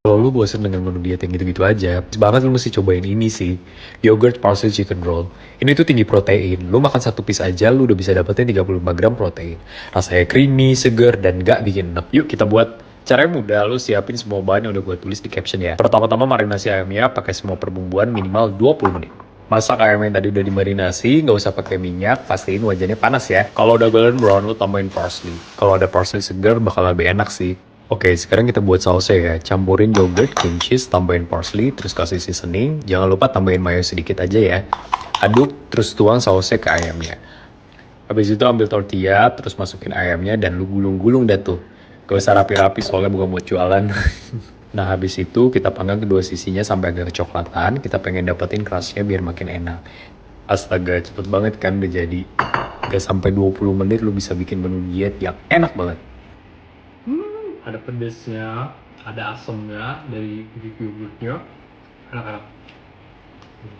Kalau lu bosen dengan menu diet yang gitu-gitu aja, pas banget lu mesti cobain ini sih. Yogurt parsley chicken roll. Ini tuh tinggi protein. Lu makan satu piece aja, lu udah bisa dapetin 35 gram protein. Rasanya creamy, seger, dan gak bikin enek. Yuk kita buat. Caranya mudah, lu siapin semua bahan yang udah gue tulis di caption ya. Pertama-tama marinasi ayamnya pakai semua perbumbuan minimal 20 menit. Masak ayam yang tadi udah dimarinasi, nggak usah pakai minyak, pastiin wajannya panas ya. Kalau udah golden brown, lu tambahin parsley. Kalau ada parsley segar, bakal lebih enak sih. Oke, sekarang kita buat sausnya ya. Campurin yogurt, cream cheese, tambahin parsley, terus kasih seasoning. Jangan lupa tambahin mayo sedikit aja ya. Aduk, terus tuang sausnya ke ayamnya. Habis itu ambil tortilla, terus masukin ayamnya dan lu gulung-gulung dah tuh. Gak usah rapi-rapi soalnya bukan buat jualan. Nah habis itu kita panggang kedua sisinya sampai agak kecoklatan. Kita pengen dapetin crustnya biar makin enak. Astaga, cepet banget kan udah jadi. Gak sampai 20 menit lu bisa bikin menu diet yang enak banget. Ada pedesnya, ada asamnya dari Greek yogurtnya, enak-enak.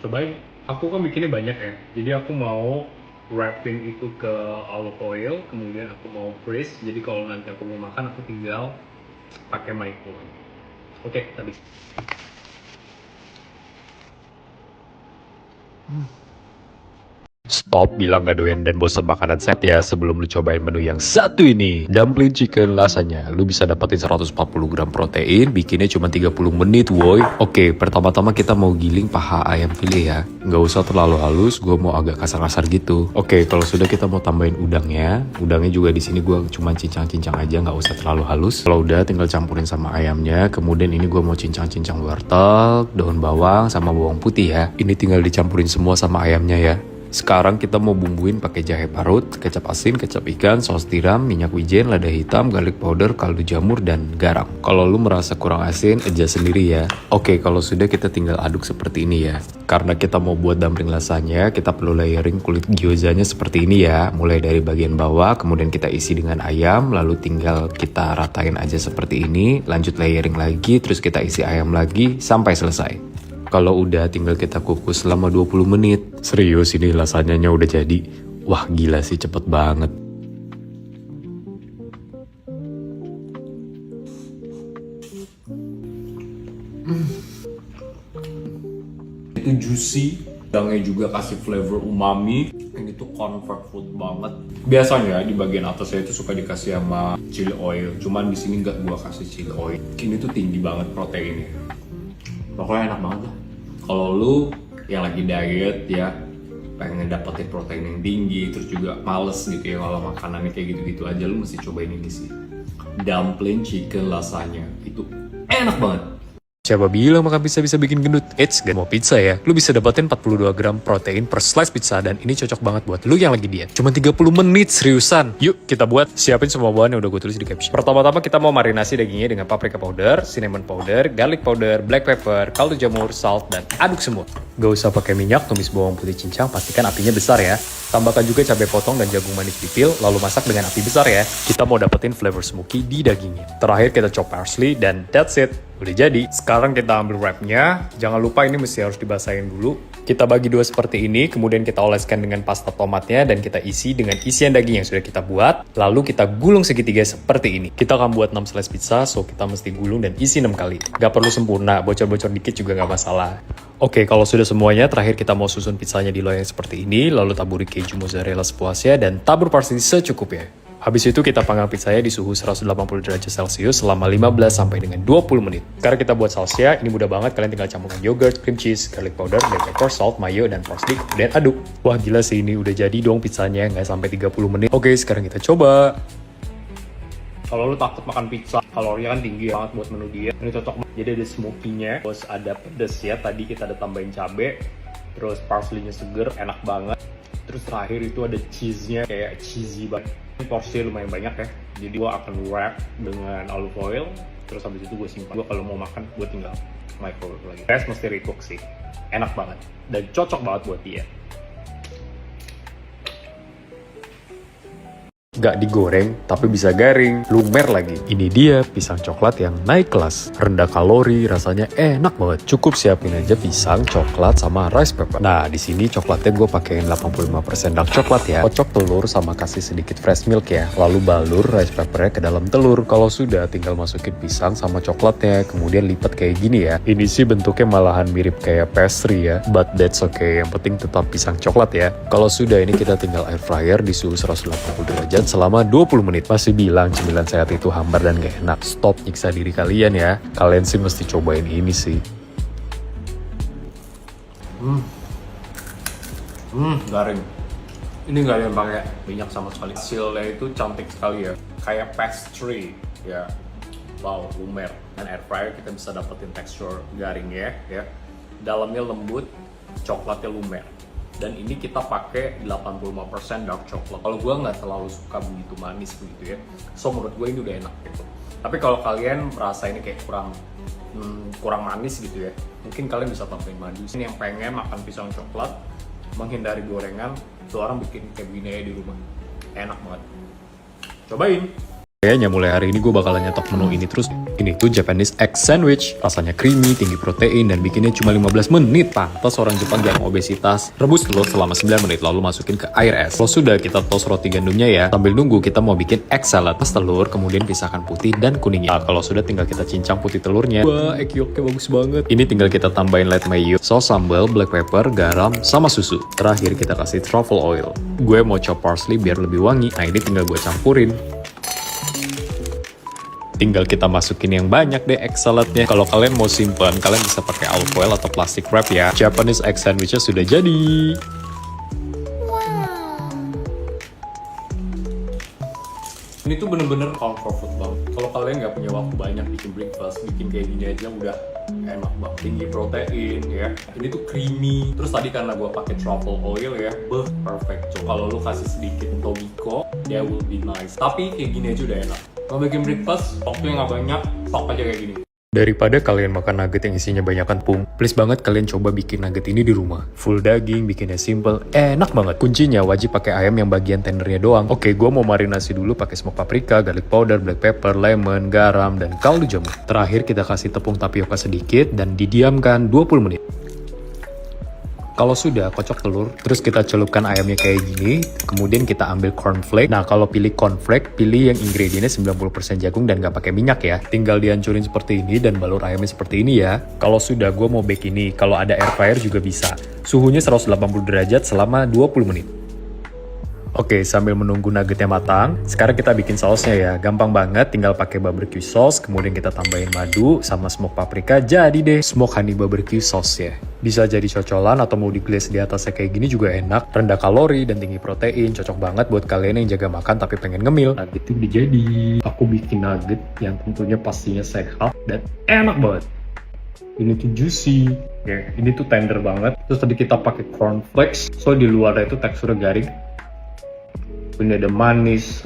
Cobain, aku kan bikinnya banyak ya, jadi aku mau wrapping itu ke olive oil, kemudian aku mau freeze, jadi kalau nanti aku mau makan aku tinggal pakai microwave. Oke, tadi. Stop bilang gak doyan dan bosan makanan set ya sebelum lu cobain menu yang satu ini. Dumpling chicken lasanya. Lu bisa dapetin 140 gram protein, bikinnya cuma 30 menit woy. Oke, pertama-tama kita mau giling paha ayam file ya. Nggak usah terlalu halus, gue mau agak kasar-kasar gitu. Oke, kalau sudah kita mau tambahin udangnya. Udangnya juga di sini gue cuma cincang-cincang aja, nggak usah terlalu halus. Kalau udah tinggal campurin sama ayamnya. Kemudian ini gue mau cincang-cincang wortel, daun bawang, sama bawang putih ya. Ini tinggal dicampurin semua sama ayamnya ya. Sekarang kita mau bumbuin pakai jahe parut, kecap asin, kecap ikan, saus tiram, minyak wijen, lada hitam, garlic powder, kaldu jamur, dan garam. Kalau lu merasa kurang asin, adjust sendiri ya. Oke, kalau sudah kita tinggal aduk seperti ini ya. Karena kita mau buat dumpling lasanya, kita perlu layering kulit gyozanya seperti ini ya. Mulai dari bagian bawah, kemudian kita isi dengan ayam, lalu tinggal kita ratain aja seperti ini. Lanjut layering lagi, terus kita isi ayam lagi, sampai selesai. Kalau udah tinggal kita kukus selama 20 menit. Serius ini lasanyanya udah jadi. Wah gila sih cepet banget. Itu juicy. Udangnya juga kasih flavor umami. Ini tuh comfort food banget. Biasanya di bagian atasnya itu suka dikasih sama chili oil. Cuman di sini nggak gua kasih chili oil. Ini tuh tinggi banget proteinnya. Pokoknya enak banget lah. Kalau lu yang lagi diet ya, pengen dapetin protein yang tinggi, terus juga males gitu ya kalau makanannya kayak gitu-gitu aja, lu mesti cobain ini sih. Dumpling chicken lasanya. Itu enak banget. Siapa bilang makan pizza bisa bikin gendut? Eits, gak mau pizza ya. Lu bisa dapetin 42 gram protein per slice pizza dan ini cocok banget buat lu yang lagi diet. Cuma 30 menit, seriusan. Yuk kita buat. Siapin semua bahan yang udah gue tulis di caption. Pertama-tama kita mau marinasi dagingnya dengan paprika powder, cinnamon powder, garlic powder, black pepper, kaldu jamur, salt, dan aduk semua. Gak usah pakai minyak, tumis bawang putih cincang, pastikan apinya besar ya. Tambahkan juga cabai potong dan jagung manis pipil, lalu masak dengan api besar ya. Kita mau dapetin flavor smoky di dagingnya. Terakhir kita chop parsley dan that's it. Udah jadi. Sekarang kita ambil wrapnya. Jangan lupa ini mesti harus dibasahin dulu. Kita bagi dua seperti ini, kemudian kita oleskan dengan pasta tomatnya dan kita isi dengan isian daging yang sudah kita buat. Lalu kita gulung segitiga seperti ini. Kita akan buat 6 slice pizza, so kita mesti gulung dan isi 6 kali. Gak perlu sempurna, bocor-bocor dikit juga gak masalah. Oke, kalau sudah semuanya, terakhir kita mau susun pizzanya di loyang seperti ini, lalu taburi keju mozzarella sepuasnya dan tabur parsley secukupnya. Habis itu kita panggang pizzanya di suhu 180 derajat Celcius selama 15 sampai dengan 20 menit. Sekarang kita buat sausnya, ini mudah banget, kalian tinggal campurkan yogurt, cream cheese, garlic powder, black pepper, salt, mayo, dan parsley, kemudian aduk. Wah gila sih ini udah jadi dong pizzanya, nggak sampai 30 menit. Oke, sekarang kita coba. Kalau lu takut makan pizza, kalorinya kan tinggi banget buat menu diet. Ini cocok banget. Jadi ada smoky-nya, terus ada pedes ya. Tadi kita ada tambahin cabe, terus parsley-nya seger, enak banget. Terus terakhir itu ada cheese-nya kayak cheesy banget. Ini porsinya lumayan banyak ya. Jadi gua akan wrap dengan olive oil. Terus habis itu gue simpan. Gua kalau mau makan, gue tinggal microwave lagi. Rest mesti recook sih. Enak banget. Dan cocok banget buat dia. Gak digoreng, tapi bisa garing, lumer lagi. Ini dia pisang coklat yang naik kelas. Rendah kalori, rasanya enak banget. Cukup siapin aja pisang, coklat, sama rice pepper. Nah, di sini coklatnya gue pakein 85% dark coklat ya. Kocok telur sama kasih sedikit fresh milk ya. Lalu balur rice peppernya ke dalam telur. Kalau sudah, tinggal masukin pisang sama coklatnya, kemudian lipat kayak gini ya. Ini sih bentuknya malahan mirip kayak pastry ya, but that's okay. Yang penting tetap pisang coklat ya. Kalau sudah, ini kita tinggal air fryer di suhu 180 derajat selama 20 menit. Masih bilang cemilan sehat itu hambar dan gak enak. Stop nyiksa diri kalian ya. Kalian sih mesti cobain ini sih. Garing. Ini nggak ada yang pakai minyak sama sekali. Hasilnya itu cantik sekali ya, kayak pastry ya. Wow, lumer. Dan air fryer kita bisa dapetin tekstur garingnya ya. Dalamnya lembut, coklatnya lumer. Dan ini kita pakai 85% dark coklat. Kalau gue nggak terlalu suka begitu manis begitu ya. So menurut gue ini udah enak gitu. Tapi kalau kalian merasa ini kayak kurang manis gitu ya, mungkin kalian bisa tambahin madu. Ini yang pengen makan pisang coklat, menghindari gorengan, tuh orang bikin kayak gini aja di rumah. Enak banget. Cobain! Kayaknya mulai hari ini gue bakalan nyetok menu ini terus. Ini tuh Japanese egg sandwich. Rasanya creamy, tinggi protein, dan bikinnya cuma 15 menit. Pantas orang Jepang yang obesitas. Rebus telur selama 9 menit, lalu masukin ke air es. Kalau sudah, kita toast roti gandumnya ya. Sambil nunggu, kita mau bikin egg salad. Pas telur, kemudian pisahkan putih dan kuningnya. Nah, kalau sudah, tinggal kita cincang putih telurnya. Wah, egg yolknya bagus banget. Ini tinggal kita tambahin light mayo, saus sambal, black pepper, garam, sama susu. Terakhir kita kasih truffle oil. Gue mau chop parsley biar lebih wangi. Nah, ini tinggal gue campurin. Tinggal kita masukin yang banyak deh egg saladnya. Kalau kalian mau simpan, kalian bisa pakai alfoil atau plastic wrap ya. Japanese egg sandwichnya sudah jadi. Ini tuh bener-bener comfort food banget. Kalau kalian nggak punya waktu banyak bikin breakfast, bikin kayak gini aja udah enak banget. Tinggi protein ya. Ini tuh creamy. Terus tadi karena gue pakai truffle oil ya, perfect. So kalau lu kasih sedikit tobiko, that will be nice. Tapi kayak gini aja udah enak. Mau bikin breakfast, waktunya nggak banyak, stok aja kayak gini. Daripada kalian makan nugget yang isinya banyak tepung, please banget kalian coba bikin nugget ini di rumah. Full daging, bikinnya simple, enak banget. Kuncinya wajib pakai ayam yang bagian tendernya doang. Oke, gue mau marinasi dulu pakai smoke paprika, garlic powder, black pepper, lemon, garam, dan kaldu jamur. Terakhir kita kasih tepung tapioka sedikit dan didiamkan 20 menit. Kalau sudah, kocok telur, terus kita celupkan ayamnya kayak gini, kemudian kita ambil cornflake. Nah, kalau pilih cornflake, pilih yang ingredientnya 90% jagung dan gak pakai minyak ya. Tinggal dihancurin seperti ini dan balur ayamnya seperti ini ya. Kalau sudah, gue mau bake ini. Kalau ada air fryer juga bisa. Suhunya 180 derajat selama 20 menit. Oke, sambil menunggu nuggetnya matang, sekarang kita bikin sausnya ya. Gampang banget, tinggal pakai barbecue sauce, kemudian kita tambahin madu sama smoke paprika, jadi deh smoke honey barbecue sauce ya. Bisa jadi cocolan atau mau diglaze di atasnya kayak gini juga enak. Rendah kalori dan tinggi protein, cocok banget buat kalian yang jaga makan tapi pengen ngemil. Nugget itu udah jadi. Aku bikin nugget yang tentunya pastinya sehat dan enak banget. Ini tuh juicy, ya. Ini tuh tender banget. Terus tadi kita pakai cornflakes, so di luarnya itu teksturnya garing. Ini ada manis,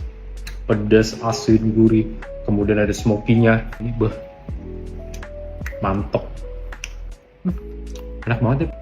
pedas, asin, gurih, kemudian ada smoky-nya. Ini mantap. Enak banget ya.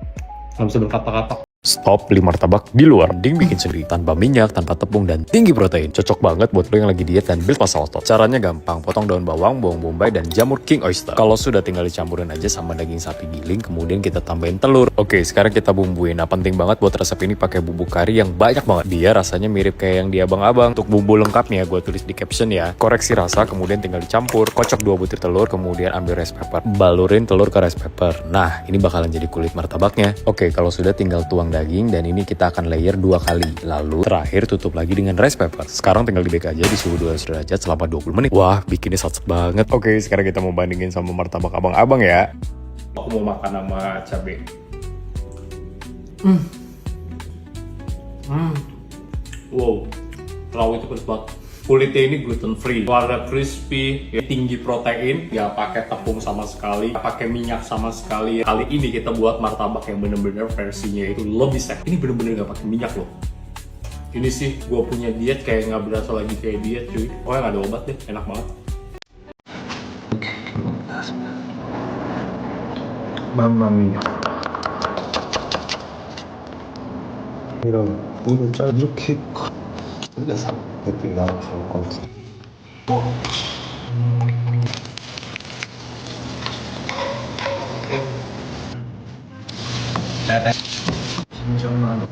Nggak bisa berkata-kata. Stop, beli martabak di luar, mending bikin sendiri, tanpa minyak, tanpa tepung, dan tinggi protein. Cocok banget buat lo yang lagi diet dan build muscle otot. Caranya gampang, potong daun bawang, bawang bombay, dan jamur king oyster. Kalau sudah, tinggal dicampurin aja sama daging sapi giling, kemudian kita tambahin telur. Oke, sekarang kita bumbuin. Nah, penting banget buat resep ini pakai bubuk kari yang banyak banget. Dia rasanya mirip kayak yang di abang-abang. Untuk bumbu lengkapnya, gue tulis di caption ya. Koreksi rasa, kemudian tinggal dicampur. Kocok 2 butir telur, kemudian ambil rice pepper. Balurin telur ke rice pepper. Nah, ini bakalan jadi kulit martabaknya. Oke, kalau sudah, tinggal tuang daging dan ini kita akan layer 2 kali. Lalu terakhir tutup lagi dengan rice pepper. Sekarang tinggal di bake aja di suhu 200 derajat selama 20 menit. Wah, bikinnya sat banget. Oke, sekarang kita mau bandingin sama martabak abang-abang ya. Aku mau makan sama cabai. Wow, terlalu itu pedas banget. Kulitnya ini gluten free, warna crispy, ya, tinggi protein, nggak pakai tepung sama sekali, nggak pakai minyak sama sekali. Kali ini kita buat martabak yang bener-bener versinya itu lebih sehat. Ini bener-bener nggak pakai minyak loh. Ini sih gue punya diet kayak nggak berasa lagi kayak diet cuy. Oh nggak ada obat deh, enak banget. Mamma mia. 이런 오늘 잘 이렇게 끝내서 tinggal langsung konsum. 신정만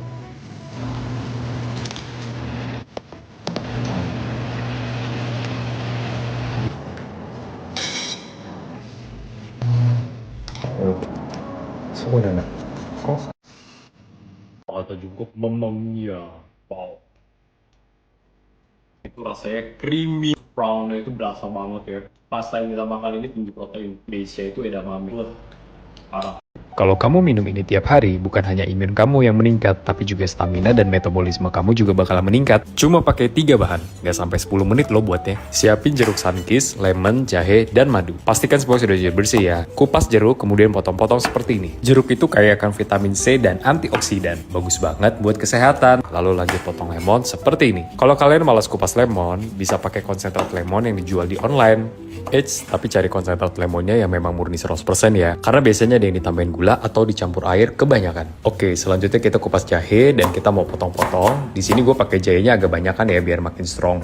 소고는 어? Kata Jungkook, Mamma Mia. Wow. Itu rasanya creamy. Brownnya itu berasa banget ya. Pasta yang kita makan ini tinggi protein. Base-nya itu edamame. Wah, parah. Kalau kamu minum ini tiap hari, bukan hanya imun kamu yang meningkat, tapi juga stamina dan metabolisme kamu juga bakalan meningkat. Cuma pakai 3 bahan, nggak sampai 10 menit lo buatnya. Siapin jeruk sunkist, lemon, jahe, dan madu. Pastikan semua sudah bersih ya. Kupas jeruk, kemudian potong-potong seperti ini. Jeruk itu kaya akan vitamin C dan antioksidan. Bagus banget buat kesehatan. Lalu lanjut potong lemon seperti ini. Kalau kalian malas kupas lemon, bisa pakai konsentrat lemon yang dijual di online. Tapi cari konsentrat lemonnya yang memang murni 100% ya. Karena biasanya ada yang ditambahin gula atau dicampur air kebanyakan. Oke, selanjutnya kita kupas jahe dan kita mau potong-potong. Di sini gue pakai jahenya agak banyakan ya biar makin strong.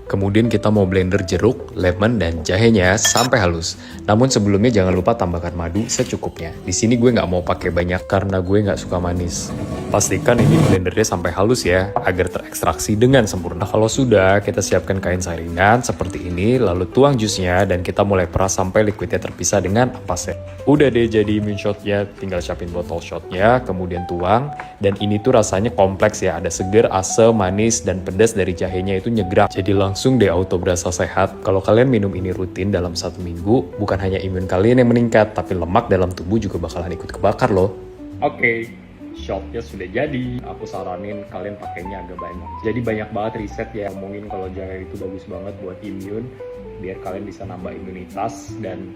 Kemudian kita mau blender jeruk, lemon, dan jahenya sampai halus. Namun sebelumnya jangan lupa tambahkan madu secukupnya. Di sini gue nggak mau pakai banyak karena gue nggak suka manis. Pastikan ini blendernya sampai halus ya, agar terekstraksi dengan sempurna. Kalau sudah, kita siapkan kain saringan seperti ini, lalu tuang jusnya dan kita mulai peras sampai liquidnya terpisah dengan ampasnya. Udah deh jadi immune shotnya, tinggal siapin botol shotnya, kemudian tuang. Dan ini tuh rasanya kompleks ya, ada seger, asam, manis, dan pedas dari jahenya itu nyegrap. Jadi langsung deh auto berasa sehat. Kalau kalian minum ini rutin dalam 1 minggu, bukan hanya imun kalian yang meningkat, tapi lemak dalam tubuh juga bakalan ikut kebakar loh. Oke, shotnya sudah jadi. Aku saranin kalian pakainya agak banyak. Jadi banyak banget riset ya ngomongin kalau jahe itu bagus banget buat imun, biar kalian bisa nambah imunitas dan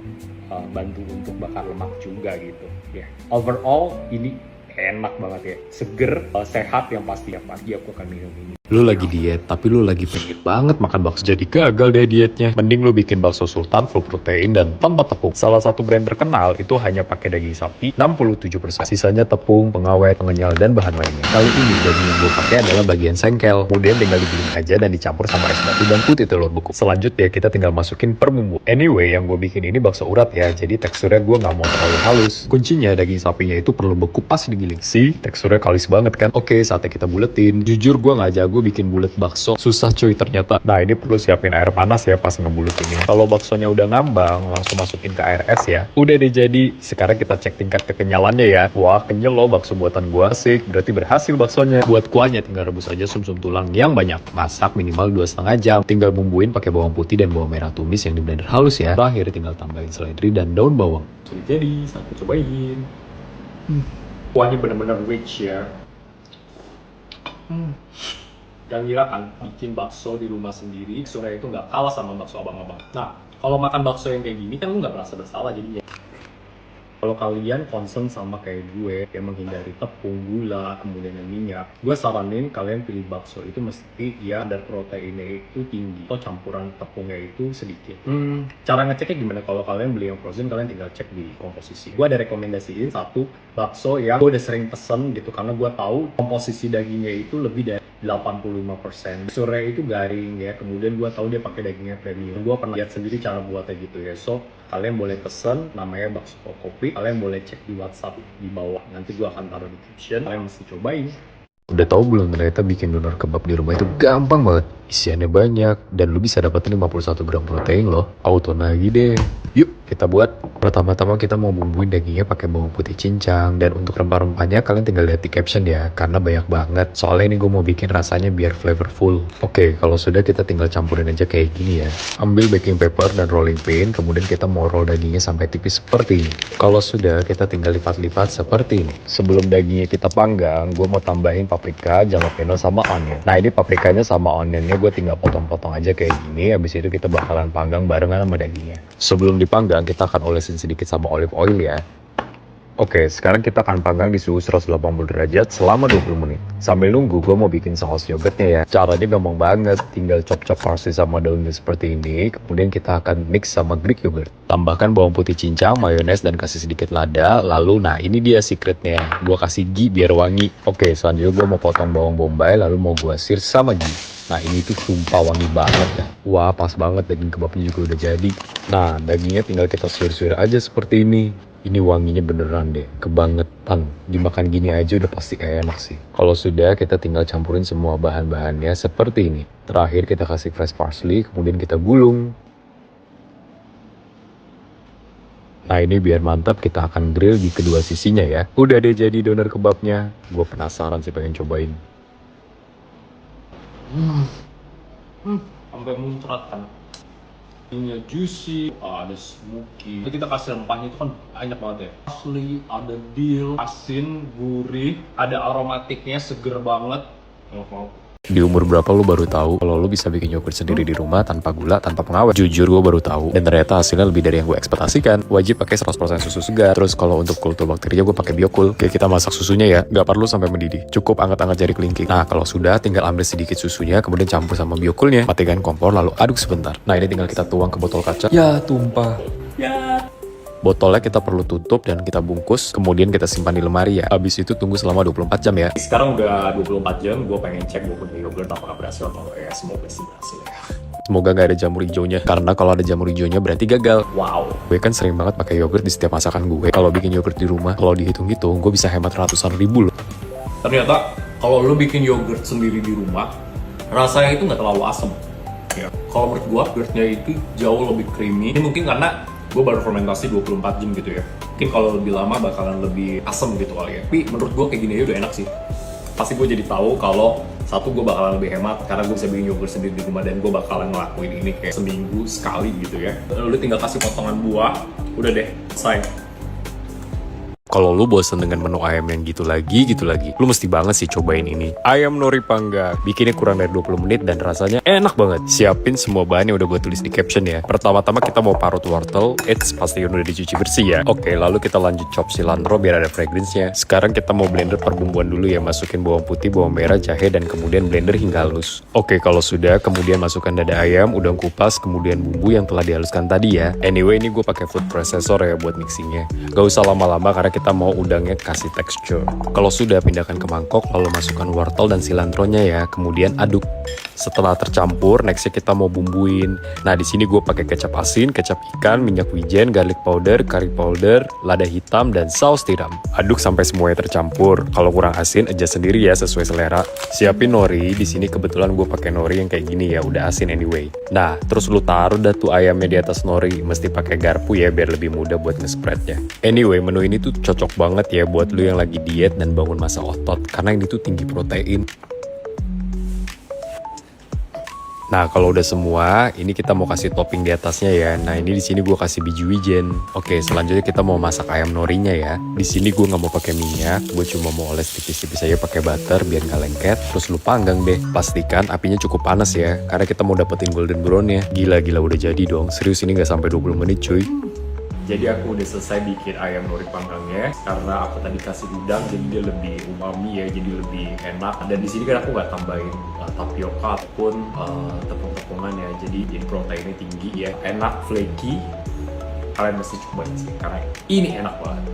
bantu untuk bakar lemak juga gitu. Ya, overall ini enak banget ya, seger, sehat yang pasti ya. Pasti aku akan minum ini. Lu lagi diet, tapi lu lagi pengen banget makan bakso. Jadi gagal deh dietnya. Mending lu bikin bakso sultan full protein dan tanpa tepung. Salah satu brand terkenal itu hanya pakai daging sapi 67%. Sisanya tepung, pengawet, pengenyal, dan bahan lainnya. Kali ini daging yang gue pakai adalah bagian sengkel. Kemudian tinggal digiling aja dan dicampur sama es batu dan putih telur beku. Selanjutnya kita tinggal masukin per bumbu. Anyway, yang gue bikin ini bakso urat ya. Jadi teksturnya gue nggak mau terlalu halus. Kuncinya daging sapinya itu perlu beku pas digiling. Sih, teksturnya kalis banget kan? Oke, saatnya kita buletin. Jujur gue nggak jago bikin bulet bakso, susah cuy ternyata. Nah ini perlu siapin air panas ya pas ngebulet ini. Kalau baksonya udah ngambang, langsung masukin ke air es ya. Udah deh jadi. Sekarang kita cek tingkat kekenyalannya ya. Wah kenyal loh bakso buatan gua sih. Berarti berhasil baksonya. Buat kuahnya tinggal rebus aja sum-sum tulang yang banyak. Masak minimal 2,5 jam. Tinggal bumbuin pakai bawang putih dan bawang merah tumis yang di blender halus ya. Terakhir tinggal tambahin seledri dan daun bawang. Sudah jadi, aku cobain. Kuahnya bener-bener rich ya. Yang gila kan, bikin bakso di rumah sendiri, sebenarnya itu nggak kalah sama bakso abang-abang. Nah, kalau makan bakso yang kayak gini kan lu nggak merasa bersalah jadinya. Kalau kalian concern sama kayak gue, yang menghindari tepung, gula, kemudian minyak, gue saranin kalian pilih bakso itu mesti ya kadar proteinnya itu tinggi, atau campuran tepungnya itu sedikit. Cara ngeceknya gimana? Kalau kalian beli yang frozen, kalian tinggal cek di komposisi. Gue ada rekomendasiin satu bakso yang gue udah sering pesen gitu, karena gue tahu komposisi dagingnya itu lebih dari 85%. Teksturnya itu garing ya, kemudian gue tahu dia pakai dagingnya premium. Gue pernah lihat sendiri cara buatnya gitu ya. So, kalian boleh pesen, namanya bakso kopi. Kalian boleh cek di WhatsApp di bawah. Nanti gue akan taruh di caption. Kalian mesti cobain. Udah tahu belum ternyata bikin donor kebab di rumah itu gampang banget. Isiannya banyak dan lu bisa dapetin 51 gram protein loh. Auto lagi deh. Yuk kita buat. Pertama-tama kita mau bumbuin dagingnya pakai bawang putih cincang. Dan untuk rempah-rempahnya kalian tinggal lihat di caption ya. Karena banyak banget. Soalnya ini gue mau bikin rasanya biar flavorful. Oke, kalau sudah kita tinggal campurin aja kayak gini ya. Ambil baking paper dan rolling pin. Kemudian kita mau roll dagingnya sampai tipis seperti ini. Kalau sudah kita tinggal lipat-lipat seperti ini. Sebelum dagingnya kita panggang, gue mau tambahin paprika, jalapeno, sama onion. Nah ini paprikanya sama onionnya gue tinggal potong-potong aja kayak gini. Habis itu kita bakalan panggang barengan sama dagingnya. Sebelum dipanggang kita akan olesin sedikit sama olive oil ya. Oke, sekarang kita akan panggang di suhu 180 derajat selama 20 menit. Sambil nunggu, gue mau bikin saus yogurtnya ya. Caranya gampang banget, tinggal chop-chop parsley sama daunnya seperti ini. Kemudian kita akan mix sama Greek yogurt. Tambahkan bawang putih cincang, mayones, dan kasih sedikit lada. Lalu, nah ini dia secretnya. Gue kasih ghee biar wangi. Oke, selanjutnya gue mau potong bawang bombay, lalu mau gue sear sama ghee. Nah ini tuh sumpah wangi banget ya. Wah pas banget, daging kebabnya juga udah jadi. Nah dagingnya tinggal kita suir-suir aja seperti ini. Ini wanginya beneran deh, kebangetan. Dimakan gini aja udah pasti enak sih. Kalau sudah, kita tinggal campurin semua bahan-bahannya seperti ini. Terakhir kita kasih fresh parsley, kemudian kita gulung. Nah ini biar mantap, kita akan grill di kedua sisinya ya. Udah deh jadi doner kebabnya. Gue penasaran sih, pengen cobain. Sampai muncrat kan. Ini juicy, ada smoky. Jadi kita kasih rempahnya itu kan banyak banget ya. Asli, ada dill, asin, gurih, ada aromatiknya, seger banget. Mau. Di umur berapa lu baru tahu kalau lu bisa bikin yogurt sendiri di rumah tanpa gula, tanpa pengawet? Jujur gue baru tahu, dan ternyata hasilnya lebih dari yang gue ekspektasikan. Wajib pakai 100% susu segar. Terus kalau untuk kultur bakterinya gue pakai Biocool. Kayak kita masak susunya ya, nggak perlu sampai mendidih. Cukup angkat-angkat jari kelingking. Nah kalau sudah, tinggal ambil sedikit susunya, kemudian campur sama Biocoolnya. Matikan kompor lalu aduk sebentar. Nah ini tinggal kita tuang ke botol kaca. Ya tumpah. Botolnya kita perlu tutup dan kita bungkus, kemudian kita simpan di lemari ya. Habis itu tunggu selama 24 jam ya. Sekarang udah 24 jam, gue pengen cek gue punya yogurt apakah berhasil atau enggak ya. Semoga sih berhasil ya. Semoga nggak ada jamur hijaunya, karena kalau ada jamur hijaunya berarti gagal. Wow. Gue kan sering banget pakai yogurt di setiap masakan gue. Kalau bikin yogurt di rumah, kalau dihitung-hitung, gue bisa hemat ratusan ribu loh. Ternyata kalau lo bikin yogurt sendiri di rumah, rasanya itu nggak terlalu asam. Ya. Kalau menurut gue, yogurtnya itu jauh lebih creamy. Ini mungkin karena gue baru fermentasi 24 jam gitu ya. Mungkin kalau lebih lama bakalan lebih asam gitu kali ya. Tapi menurut gue kayak gini aja udah enak sih. Pasti gue jadi tahu kalau satu gue bakalan lebih hemat karena gue bisa bikin yogurt sendiri di rumah dan gue bakalan ngelakuin ini kayak seminggu sekali gitu ya. Lalu tinggal kasih potongan buah, udah deh, selesai. Kalau lu bosen dengan menu ayam yang gitu lagi, lu mesti banget sih cobain ini. Ayam nori panggang. Bikinnya kurang dari 20 menit dan rasanya enak banget. Siapin semua bahan yang udah gue tulis di caption ya. Pertama-tama kita mau parut wortel. Pastikan udah dicuci bersih ya. Oke, lalu kita lanjut chop cilantro biar ada fragrance-nya. Sekarang kita mau blender perbumbuan dulu ya. Masukin bawang putih, bawang merah, jahe, dan kemudian blender hingga halus. Oke, kalau sudah, kemudian masukkan dada ayam, udang kupas, kemudian bumbu yang telah dihaluskan tadi ya. Anyway, ini gue pakai food processor ya buat mixingnya. Gak usah lama-lama karena kita mau udangnya kasih tekstur. Kalau sudah, pindahkan ke mangkok, lalu masukkan wortel dan silantronya ya, kemudian aduk. Setelah tercampur, nextnya kita mau bumbuin. Nah di sini gue pakai kecap asin, kecap ikan, minyak wijen, garlic powder, curry powder, lada hitam, dan saus tiram. Aduk sampai semuanya tercampur. Kalau kurang asin, adjust sendiri ya sesuai selera. Siapin nori. Di sini kebetulan gue pakai nori yang kayak gini ya, udah asin anyway. Nah terus lu taruh dah tuh ayamnya di atas nori. Mesti pakai garpu ya biar lebih mudah buat nge-spreadnya. Anyway, menu ini tuh cocok banget ya buat lu yang lagi diet dan bangun masa otot karena ini tuh tinggi protein. Nah kalau udah semua, ini kita mau kasih topping di atasnya ya. Nah ini di sini gue kasih biji wijen. Oke, selanjutnya kita mau masak ayam norinya ya. Di sini gue nggak mau pakai minyak, gue cuma mau oles tipis-tipis aja pakai butter biar nggak lengket. Terus lu panggang deh. Pastikan apinya cukup panas ya, karena kita mau dapetin golden brownnya. Gila udah jadi dong. Serius ini nggak sampai 20 menit cuy. Jadi aku udah selesai bikin ayam nori panggangnya karena aku tadi kasih udang jadi dia lebih umami ya, jadi lebih enak. Dan di sini kan aku nggak tambahin tapioka ataupun tepung-tepungan ya, jadi proteinnya tinggi ya, enak, flaky. Kalian mesti cobain sih karena ini enak banget.